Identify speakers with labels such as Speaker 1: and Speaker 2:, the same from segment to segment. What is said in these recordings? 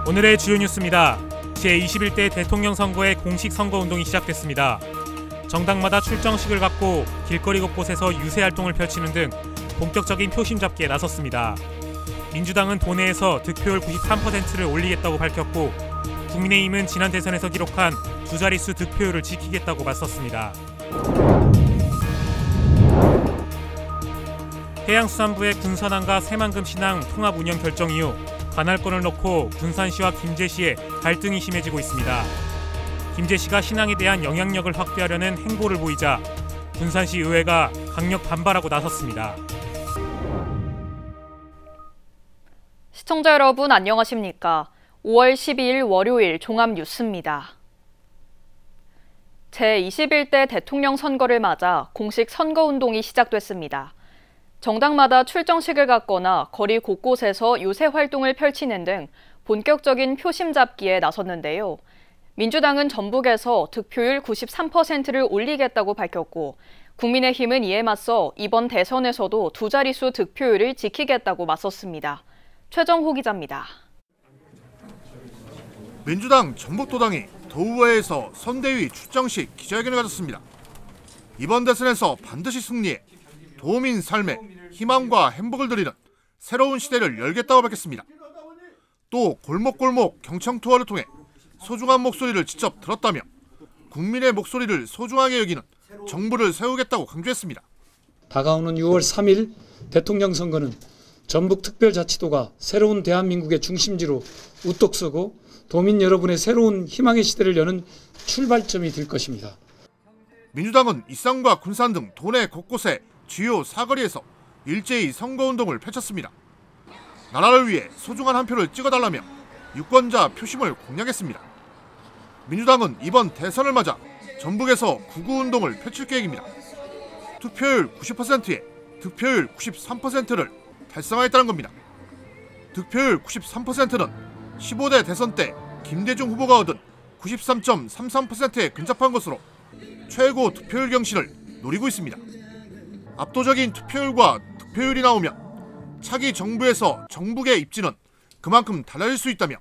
Speaker 1: 오늘의 주요 뉴스입니다. 제21대 대통령 선거의 공식 선거운동이 시작됐습니다. 정당마다 출정식을 갖고 길거리 곳곳에서 유세 활동을 펼치는 등 본격적인 표심 잡기에 나섰습니다. 민주당은 도내에서 득표율 93%를 올리겠다고 밝혔고, 국민의힘은 지난 대선에서 기록한 두 자릿수 득표율을 지키겠다고 맞섰습니다. 해양수산부의 군산항과 새만금 신항 통합 운영 결정 이후 관할권을 놓고 군산시와 김제시의 갈등이 심해지고 있습니다. 김제시가 신항에 대한 영향력을 확대하려는 행보를 보이자 군산시 의회가 강력 반발하고 나섰습니다.
Speaker 2: 시청자 여러분 안녕하십니까? 5월 12일 월요일 종합뉴스입니다. 제21대 대통령 선거를 맞아 공식 선거운동이 시작됐습니다. 정당마다 출정식을 갖거나 거리 곳곳에서 유세 활동을 펼치는 등 본격적인 표심 잡기에 나섰는데요. 민주당은 전북에서 득표율 93%를 올리겠다고 밝혔고, 국민의힘은 이에 맞서 이번 대선에서도 두 자릿수 득표율을 지키겠다고 맞섰습니다. 최정호 기자입니다.
Speaker 3: 민주당 전북도당이 도의회에서 선대위 출정식 기자회견을 가졌습니다. 이번 대선에서 반드시 승리해 도민 삶에 희망과 행복을 드리는 새로운 시대를 열겠다고 밝혔습니다. 또 골목골목 경청 투어를 통해 소중한 목소리를 직접 들었다며 국민의 목소리를 소중하게 여기는 정부를 세우겠다고 강조했습니다.
Speaker 4: 다가오는 6월 3일 대통령 선거는 전북특별자치도가 새로운 대한민국의 중심지로 우뚝 서고 도민 여러분의 새로운 희망의 시대를 여는 출발점이 될 것입니다.
Speaker 3: 민주당은 이쌍과 군산 등 도내 곳곳에 주요 사거리에서 일제히 선거운동을 펼쳤습니다. 나라를 위해 소중한 한 표를 찍어달라며 유권자 표심을 공략했습니다. 민주당은 이번 대선을 맞아 전북에서 구구운동을 펼칠 계획입니다. 투표율 90%에 득표율 93%를 달성하겠다는 겁니다. 득표율 93%는 15대 대선 때 김대중 후보가 얻은 93.33%에 근접한 것으로 최고 득표율 경신을 노리고 있습니다. 압도적인 투표율과 득표율이 나오면 차기 정부에서 정북의 입지는 그만큼 달라질 수 있다며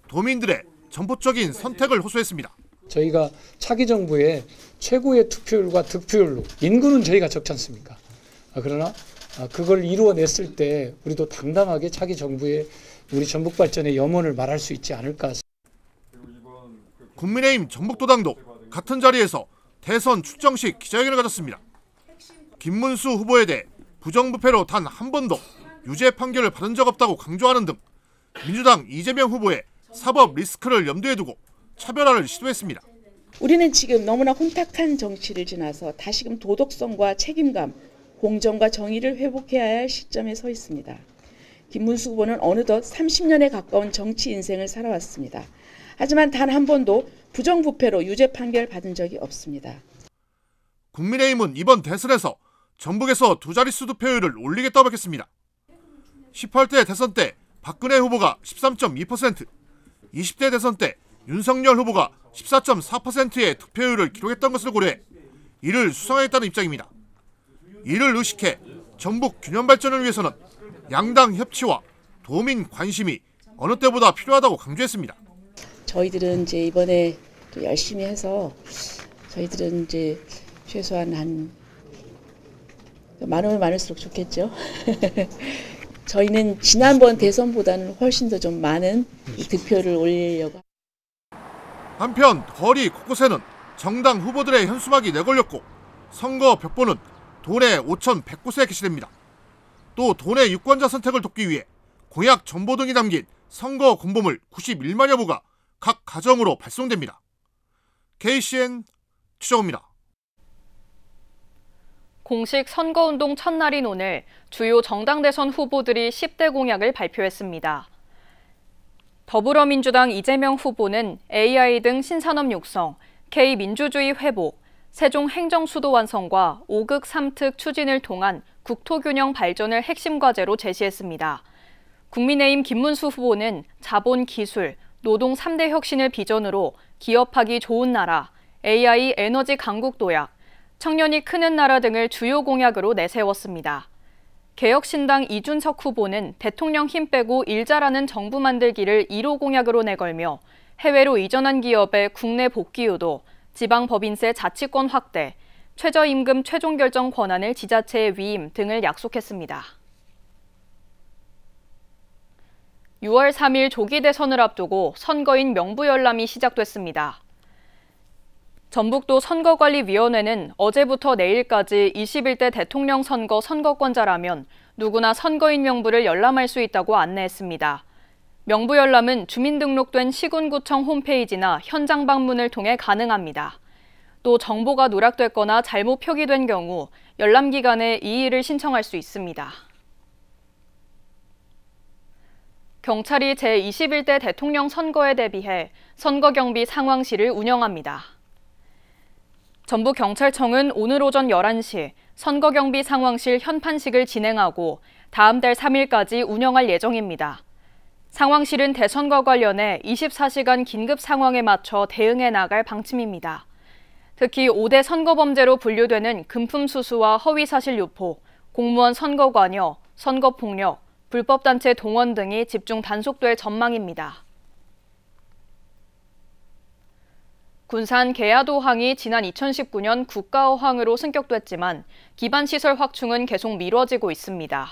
Speaker 3: 도민들의 전폭적인 선택을 호소했습니다.
Speaker 4: 저희가 차기 정부의 최고의 투표율과 득표율로, 인구는 저희가 적지 않습니까? 그러나 그걸 이루어냈을 때 우리도 당당하게 차기 정부의 우리 전북 발전의 염원을 말할 수 있지 않을까.
Speaker 3: 국민의힘 전북도당도 같은 자리에서 대선 출정식 기자회견을 가졌습니다. 김문수 후보에 대해 부정부패로 단 한 번도 유죄 판결을 받은 적 없다고 강조하는 등 민주당 이재명 후보의 사법 리스크를 염두에 두고 차별화를 시도했습니다.
Speaker 5: 우리는 지금 너무나 혼탁한 정치를 지나서 다시금 도덕성과 책임감, 공정과 정의를 회복해야 할 시점에 서 있습니다. 김문수 후보는 어느덧 30년에 가까운 정치 인생을 살아왔습니다. 하지만 단 한 번도 부정부패로 유죄 판결 받은 적이 없습니다.
Speaker 3: 국민의힘은 이번 대선에서 전북에서 두 자릿수 득표율을 올리겠다고 밝혔습니다. 18대 대선 때 박근혜 후보가 13.2%, 20대 대선 때 윤석열 후보가 14.4%의 득표율을 기록했던 것을 고려해 이를 수상하겠다는 입장입니다. 이를 의식해 전북 균형 발전을 위해서는 양당 협치와 도민 관심이 어느 때보다 필요하다고 강조했습니다.
Speaker 5: 저희들은 이제 이번에 또 열심히 해서 저희들은 이제 최소한 한 많으면 많을수록 좋겠죠. 저희는 지난번 대선보다는 훨씬 더 좀 많은 득표를 올리려고.
Speaker 3: 한편 거리 곳곳에는 정당 후보들의 현수막이 내걸렸고 선거 벽보는 도내 5,100곳에 게시됩니다. 또 도내 유권자 선택을 돕기 위해 공약 정보 등이 담긴 선거 공보물 91만여 부가 각 가정으로 발송됩니다. KCN 최정호입니다.
Speaker 2: 공식 선거운동 첫날인 오늘 주요 정당 대선 후보들이 10대 공약을 발표했습니다. 더불어민주당 이재명 후보는 AI 등 신산업 육성, K민주주의 회복, 세종 행정수도 완성과 5극 3특 추진을 통한 국토균형 발전을 핵심 과제로 제시했습니다. 국민의힘 김문수 후보는 자본 기술, 노동 3대 혁신을 비전으로 기업하기 좋은 나라, AI 에너지 강국 도약, 청년이 크는 나라 등을 주요 공약으로 내세웠습니다. 개혁신당 이준석 후보는 대통령 힘 빼고 일 잘하는 정부 만들기를 1호 공약으로 내걸며 해외로 이전한 기업의 국내 복귀 유도, 지방법인세 자치권 확대, 최저임금 최종 결정 권한을 지자체에 위임 등을 약속했습니다. 6월 3일 조기 대선을 앞두고 선거인 명부열람이 시작됐습니다. 전북도 선거관리위원회는 어제부터 내일까지 21대 대통령 선거 선거권자라면 누구나 선거인 명부를 열람할 수 있다고 안내했습니다. 명부 열람은 주민등록된 시군구청 홈페이지나 현장 방문을 통해 가능합니다. 또 정보가 누락됐거나 잘못 표기된 경우 열람 기간에 이의를 신청할 수 있습니다. 경찰이 제21대 대통령 선거에 대비해 선거경비 상황실을 운영합니다. 전북경찰청은 오늘 오전 11시 선거경비 상황실 현판식을 진행하고 다음 달 3일까지 운영할 예정입니다. 상황실은 대선과 관련해 24시간 긴급 상황에 맞춰 대응해 나갈 방침입니다. 특히 5대 선거범죄로 분류되는 금품수수와 허위사실 유포, 공무원 선거 관여, 선거폭력, 불법단체 동원 등이 집중 단속될 전망입니다. 군산 계야도항이 지난 2019년 국가어항으로 승격됐지만 기반시설 확충은 계속 미뤄지고 있습니다.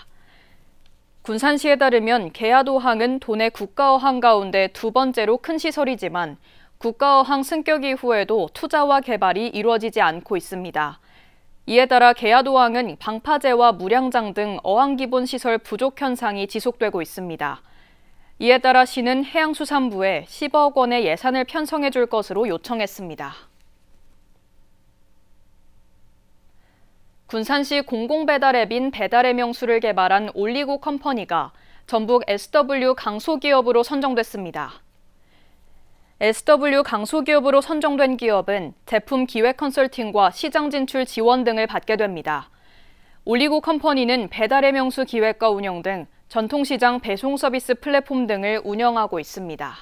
Speaker 2: 군산시에 따르면 계야도항은 도내 국가어항 가운데 두 번째로 큰 시설이지만 국가어항 승격 이후에도 투자와 개발이 이루어지지 않고 있습니다. 이에 따라 계야도항은 방파제와 무량장 등 어항기본시설 부족 현상이 지속되고 있습니다. 이에 따라 시는 해양수산부에 10억 원의 예산을 편성해 줄 것으로 요청했습니다. 군산시 공공배달 앱인 배달의 명수를 개발한 올리고 컴퍼니가 전북 SW 강소기업으로 선정됐습니다. SW 강소기업으로 선정된 기업은 제품 기획 컨설팅과 시장 진출 지원 등을 받게 됩니다. 올리고 컴퍼니는 배달의 명수 기획과 운영 등 전통시장 배송 서비스 플랫폼 등을 운영하고 있습니다.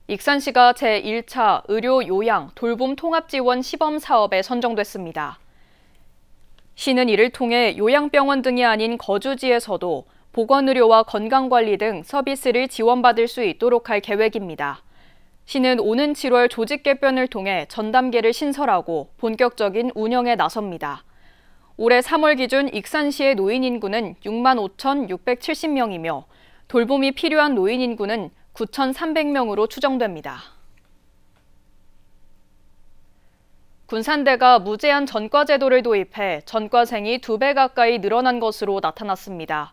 Speaker 2: 익산시가 제1차 의료 요양 돌봄 통합지원 시범 사업에 선정됐습니다. 시는 이를 통해 요양병원 등이 아닌 거주지에서도 보건의료와 건강관리 등 서비스를 지원받을 수 있도록 할 계획입니다. 시는 오는 7월 조직 개편을 통해 전담계를 신설하고 본격적인 운영에 나섭니다. 올해 3월 기준 익산시의 노인 인구는 65,670명이며 돌봄이 필요한 노인 인구는 9,300명으로 추정됩니다. 군산대가 무제한 전과 제도를 도입해 전과생이 2배 가까이 늘어난 것으로 나타났습니다.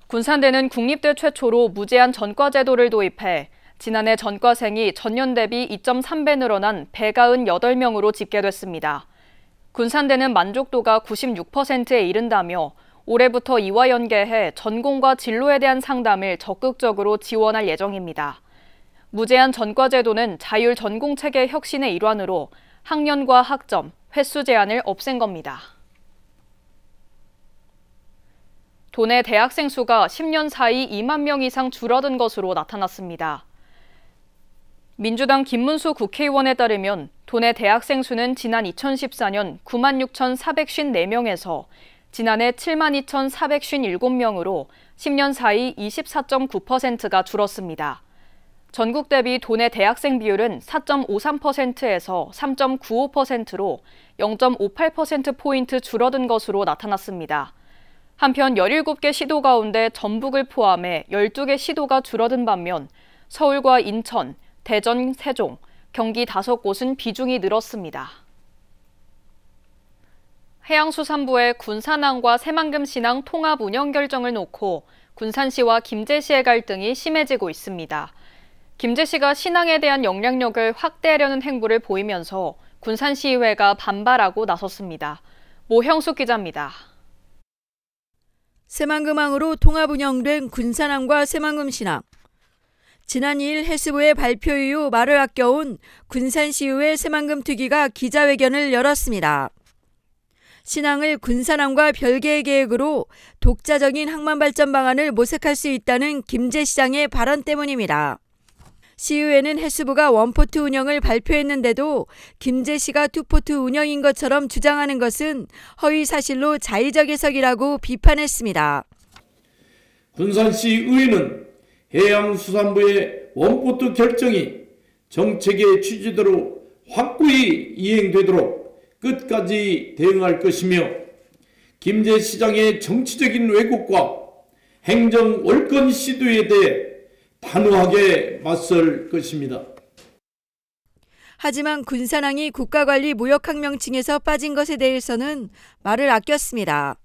Speaker 2: 군산대는 국립대 최초로 무제한 전과 제도를 도입해 지난해 전과생이 전년 대비 2.3배 늘어난 198명으로 집계됐습니다. 군산대는 만족도가 96%에 이른다며 올해부터 이와 연계해 전공과 진로에 대한 상담을 적극적으로 지원할 예정입니다. 무제한 전과 제도는 자율 전공체계 혁신의 일환으로 학년과 학점, 횟수 제한을 없앤 겁니다. 도내 대학생 수가 10년 사이 2만 명 이상 줄어든 것으로 나타났습니다. 민주당 김문수 국회의원에 따르면 도내 대학생 수는 지난 2014년 96,454명에서 지난해 72,457명으로 10년 사이 24.9%가 줄었습니다. 전국 대비 도내 대학생 비율은 4.53%에서 3.95%로 0.58%포인트 줄어든 것으로 나타났습니다. 한편 17개 시도 가운데 전북을 포함해 12개 시도가 줄어든 반면 서울과 인천, 대전, 세종, 경기 5곳은 비중이 늘었습니다. 해양수산부의 군산항과 새만금신항 통합 운영 결정을 놓고 군산시와 김제시의 갈등이 심해지고 있습니다. 김제시가 신항에 대한 영향력을 확대하려는 행보를 보이면서 군산시의회가 반발하고 나섰습니다. 모형숙 기자입니다.
Speaker 6: 새만금항으로 통합 운영된 군산항과 새만금신항. 지난 2일 해수부의 발표 이후 말을 아껴온 군산시의회 새만금특위가 기자회견을 열었습니다. 신항을 군산항과 별개의 계획으로 독자적인 항만 발전 방안을 모색할 수 있다는 김제시장의 발언 때문입니다. 시의회는 해수부가 원포트 운영을 발표했는데도 김제시가 투포트 운영인 것처럼 주장하는 것은 허위사실로 자의적 해석이라고 비판했습니다.
Speaker 7: 군산시 의회는 해양수산부의 원포트 결정이 정책의 취지대로 확고히 이행되도록 끝까지 대응할 것이며 김제시장의 정치적인 왜곡과 행정 월권 시도에 대해 단호하게 맞설 것입니다.
Speaker 6: 하지만 군산항이 국가관리 무역항명층에서 빠진 것에 대해서는 말을 아꼈습니다.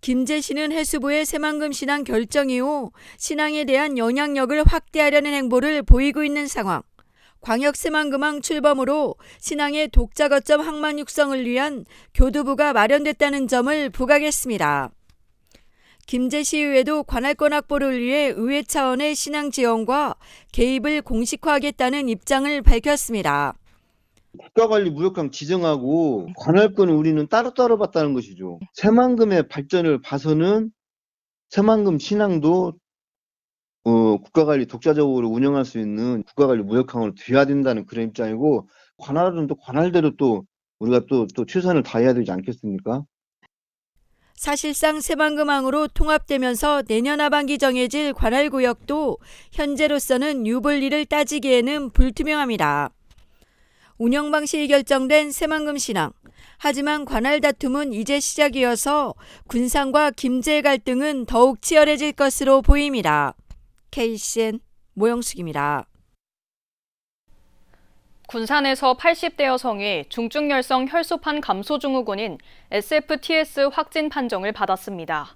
Speaker 6: 김제시는 해수부의 새만금 신항 결정 이후 신항에 대한 영향력을 확대하려는 행보를 보이고 있는 상황. 광역 새만금항 출범으로 신항의 독자 거점 항만 육성을 위한 교두부가 마련됐다는 점을 부각했습니다. 김제시의회도 관할권 확보를 위해 의회 차원의 신항 지원과 개입을 공식화하겠다는 입장을 밝혔습니다.
Speaker 8: 국가관리 무역항 지정하고 관할권을 우리는 따로따로 봤다는 것이죠. 새만금의 발전을 봐서는 새만금 신항도 국가관리 독자적으로 운영할 수 있는 국가관리 무역항으로 돼야 된다는 그런 입장이고, 관할은 또 관할대로 또 우리가 또 최선을 다해야 되지 않겠습니까?
Speaker 6: 사실상 새만금항으로 통합되면서 내년 하반기 정해질 관할구역도 현재로서는 유불리를 따지기에는 불투명합니다. 운영 방식이 결정된 새만금 신항. 하지만 관할 다툼은 이제 시작이어서 군산과 김제의 갈등은 더욱 치열해질 것으로 보입니다. KCN 모영숙입니다.
Speaker 2: 군산에서 80대 여성이 중증열성 혈소판 감소 증후군인 SFTS 확진 판정을 받았습니다.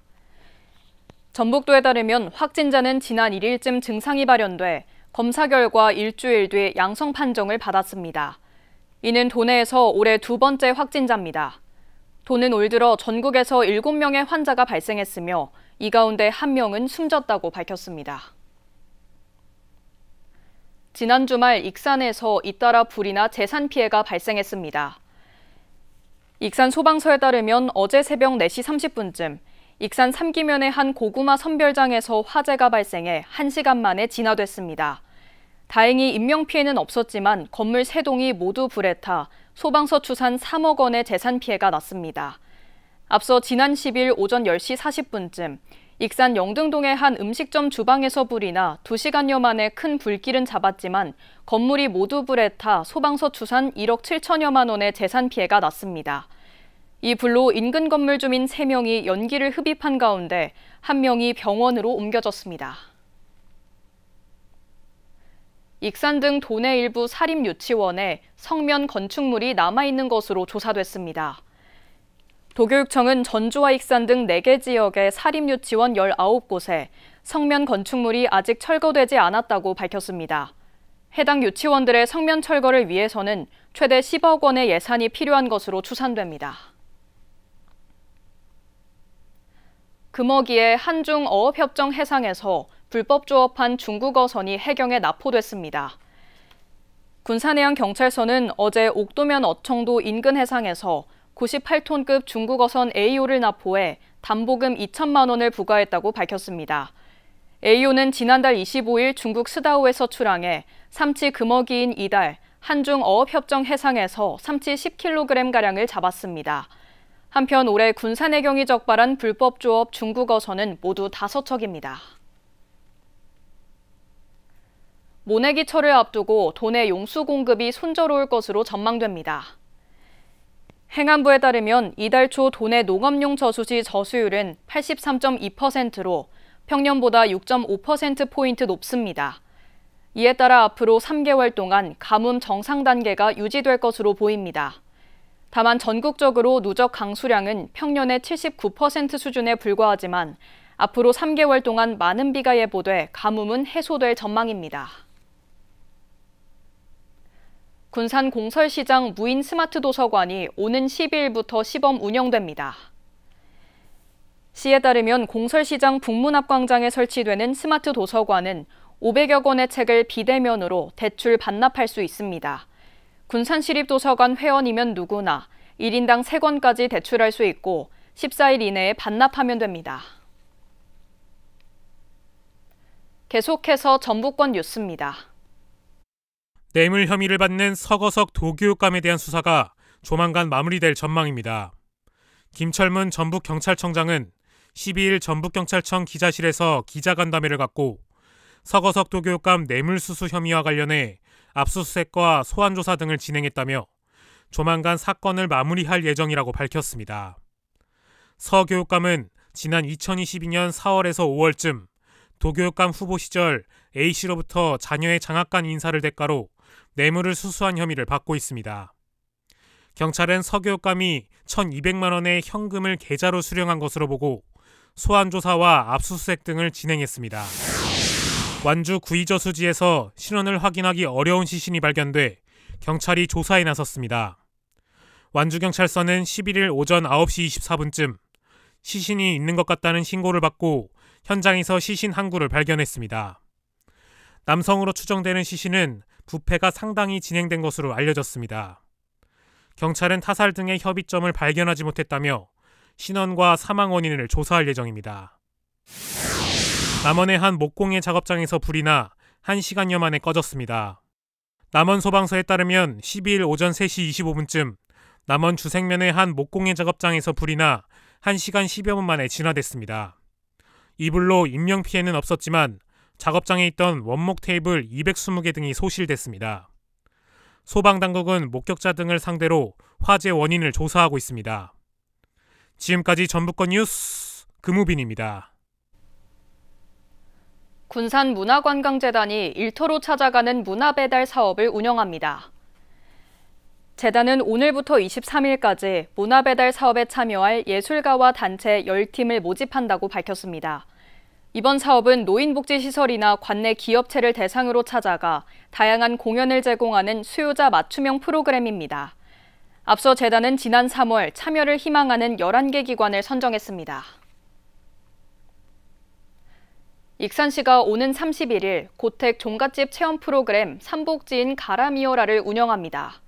Speaker 2: 전북도에 따르면 확진자는 지난 1일쯤 증상이 발현돼 검사 결과 일주일 뒤 양성 판정을 받았습니다. 이는 도내에서 올해 두 번째 확진자입니다. 도는 올 들어 전국에서 7명의 환자가 발생했으며 이 가운데 1명은 숨졌다고 밝혔습니다. 지난 주말 익산에서 잇따라 불이나 재산 피해가 발생했습니다. 익산 소방서에 따르면 어제 새벽 4시 30분쯤 익산 삼기면의 한 고구마 선별장에서 화재가 발생해 1시간 만에 진화됐습니다. 다행히 인명피해는 없었지만 건물 3동이 모두 불에 타 소방서 추산 3억 원의 재산 피해가 났습니다. 앞서 지난 10일 오전 10시 40분쯤 익산 영등동의 한 음식점 주방에서 불이 나 2시간여 만에 큰 불길은 잡았지만 건물이 모두 불에 타 소방서 추산 1억 7천여만 원의 재산 피해가 났습니다. 이 불로 인근 건물 주민 3명이 연기를 흡입한 가운데 1명이 병원으로 옮겨졌습니다. 익산 등 도내 일부 사립유치원에 성면 건축물이 남아있는 것으로 조사됐습니다. 도교육청은 전주와 익산 등 4개 지역의 사립유치원 19곳에 성면 건축물이 아직 철거되지 않았다고 밝혔습니다. 해당 유치원들의 성면 철거를 위해서는 최대 10억 원의 예산이 필요한 것으로 추산됩니다. 금어기의 한중 어업협정 해상에서 불법 조업한 중국 어선이 해경에 납포됐습니다. 군산해양경찰서는 어제 옥도면 어청도 인근 해상에서 98톤급 중국 어선 A호를 납포해 담보금 2천만 원을 부과했다고 밝혔습니다. A호는 지난달 25일 중국 스다오에서 출항해 삼치 금어기인 이달 한중 어업협정 해상에서 삼치 10kg가량을 잡았습니다. 한편 올해 군산해경이 적발한 불법 조업 중국 어선은 모두 5척입니다. 모내기철을 앞두고 도내 용수 공급이 순조로울 것으로 전망됩니다. 행안부에 따르면 이달 초 도내 농업용 저수지 저수율은 83.2%로 평년보다 6.5%포인트 높습니다. 이에 따라 앞으로 3개월 동안 가뭄 정상 단계가 유지될 것으로 보입니다. 다만 전국적으로 누적 강수량은 평년의 79% 수준에 불과하지만 앞으로 3개월 동안 많은 비가 예보돼 가뭄은 해소될 전망입니다. 군산 공설시장 무인 스마트 도서관이 오는 12일부터 시범 운영됩니다. 시에 따르면 공설시장 북문 앞 광장에 설치되는 스마트 도서관은 500여 권의 책을 비대면으로 대출 반납할 수 있습니다. 군산시립도서관 회원이면 누구나 1인당 3권까지 대출할 수 있고 14일 이내에 반납하면 됩니다. 계속해서 전북권 뉴스입니다.
Speaker 1: 뇌물 혐의를 받는 서거석 도교육감에 대한 수사가 조만간 마무리될 전망입니다. 김철문 전북경찰청장은 12일 전북경찰청 기자실에서 기자간담회를 갖고 서거석 도교육감 뇌물수수 혐의와 관련해 압수수색과 소환조사 등을 진행했다며 조만간 사건을 마무리할 예정이라고 밝혔습니다. 서 교육감은 지난 2022년 4월에서 5월쯤 도교육감 후보 시절 A씨로부터 자녀의 장학관 인사를 대가로 뇌물을 수수한 혐의를 받고 있습니다. 경찰은 서 교육감이 1,200만 원의 현금을 계좌로 수령한 것으로 보고 소환조사와 압수수색 등을 진행했습니다. 완주 구이저수지에서 신원을 확인하기 어려운 시신이 발견돼 경찰이 조사에 나섰습니다. 완주경찰서는 11일 오전 9시 24분쯤 시신이 있는 것 같다는 신고를 받고 현장에서 시신 한 구를 발견했습니다. 남성으로 추정되는 시신은 부패가 상당히 진행된 것으로 알려졌습니다. 경찰은 타살 등의 협의점을 발견하지 못했다며 신원과 사망 원인을 조사할 예정입니다. 남원의 한 목공예 작업장에서 불이 나 1시간여 만에 꺼졌습니다. 남원 소방서에 따르면 12일 오전 3시 25분쯤 남원 주생면의 한 목공예 작업장에서 불이 나 1시간 10여 분 만에 진화됐습니다. 이 불로 인명피해는 없었지만 작업장에 있던 원목 테이블 220개 등이 소실됐습니다. 소방당국은 목격자 등을 상대로 화재 원인을 조사하고 있습니다. 지금까지 전북권 뉴스 금우빈입니다.
Speaker 2: 군산문화관광재단이 일터로 찾아가는 문화배달 사업을 운영합니다. 재단은 오늘부터 23일까지 문화배달 사업에 참여할 예술가와 단체 10팀을 모집한다고 밝혔습니다. 이번 사업은 노인복지시설이나 관내 기업체를 대상으로 찾아가 다양한 공연을 제공하는 수요자 맞춤형 프로그램입니다. 앞서 재단은 지난 3월 참여를 희망하는 11개 기관을 선정했습니다. 익산시가 오는 31일 고택 종갓집 체험 프로그램 삼복지인 가람이어라를 운영합니다.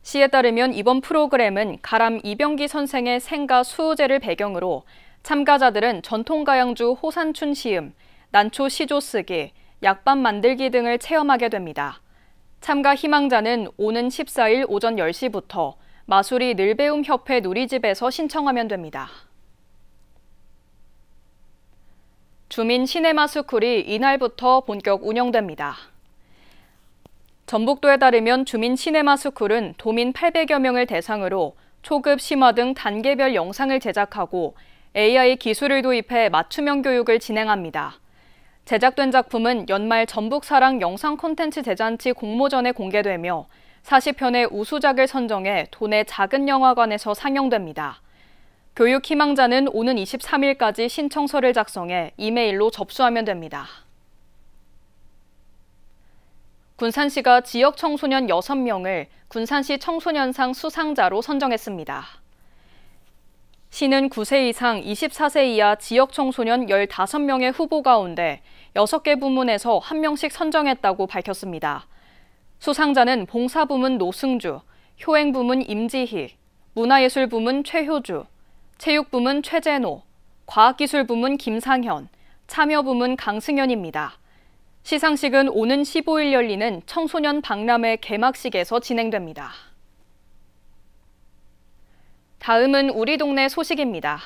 Speaker 2: 시에 따르면 이번 프로그램은 가람 이병기 선생의 생가 수우제를 배경으로 참가자들은 전통가양주 호산춘 시음, 난초 시조 쓰기, 약밥 만들기 등을 체험하게 됩니다. 참가 희망자는 오는 14일 오전 10시부터 마수리 늘배움협회 누리집에서 신청하면 됩니다. 주민 시네마 스쿨이 이날부터 본격 운영됩니다. 전북도에 따르면 주민 시네마 스쿨은 도민 800여 명을 대상으로 초급 심화 등 단계별 영상을 제작하고 AI 기술을 도입해 맞춤형 교육을 진행합니다. 제작된 작품은 연말 전북사랑 영상 콘텐츠 대잔치 공모전에 공개되며 40편의 우수작을 선정해 도내 작은 영화관에서 상영됩니다. 교육 희망자는 오는 23일까지 신청서를 작성해 이메일로 접수하면 됩니다. 군산시가 지역 청소년 6명을 군산시 청소년상 수상자로 선정했습니다. 시는 9세 이상 24세 이하 지역 청소년 15명의 후보 가운데 6개 부문에서 1명씩 선정했다고 밝혔습니다. 수상자는 봉사부문 노승주, 효행부문 임지희, 문화예술부문 최효주, 체육부문 최재노, 과학기술부문 김상현, 참여부문 강승현입니다. 시상식은 오는 15일 열리는 청소년 박람회 개막식에서 진행됩니다. 다음은 우리 동네 소식입니다.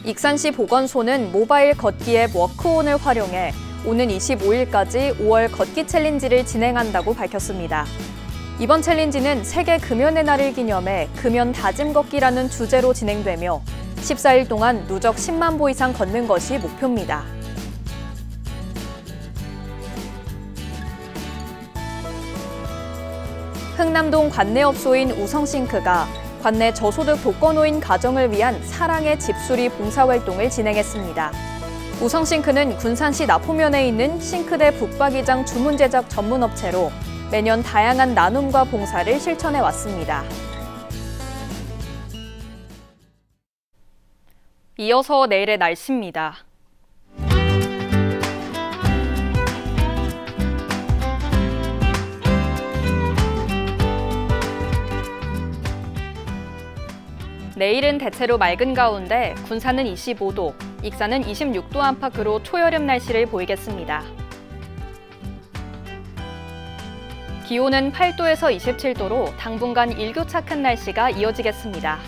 Speaker 2: 익산시 보건소는 모바일 걷기 앱 워크온을 활용해 오는 25일까지 5월 걷기 챌린지를 진행한다고 밝혔습니다. 이번 챌린지는 세계 금연의 날을 기념해 금연 다짐 걷기라는 주제로 진행되며 14일 동안 누적 10만 보 이상 걷는 것이 목표입니다. 흥남동 관내업소인 우성싱크가 관내 저소득 독거노인 가정을 위한 사랑의 집수리 봉사활동을 진행했습니다. 우성싱크는 군산시 나포면에 있는 싱크대 붙박이장 주문 제작 전문업체로 매년 다양한 나눔과 봉사를 실천해 왔습니다. 이어서 내일의 날씨입니다. 내일은 대체로 맑은 가운데 군산은 25도, 익산은 26도 안팎으로 초여름 날씨를 보이겠습니다. 기온은 8도에서 27도로 당분간 일교차 큰 날씨가 이어지겠습니다.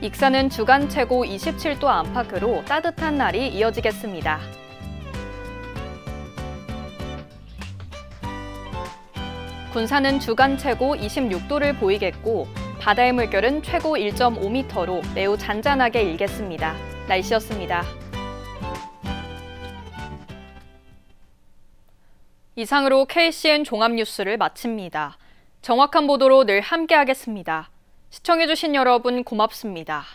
Speaker 2: 익산은 주간 최고 27도 안팎으로 따뜻한 날이 이어지겠습니다. 군산은 주간 최고 26도를 보이겠고 바다의 물결은 최고 1.5m로 매우 잔잔하게 일겠습니다. 날씨였습니다. 이상으로 KCN 종합뉴스를 마칩니다. 정확한 보도로 늘 함께하겠습니다. 시청해주신 여러분 고맙습니다.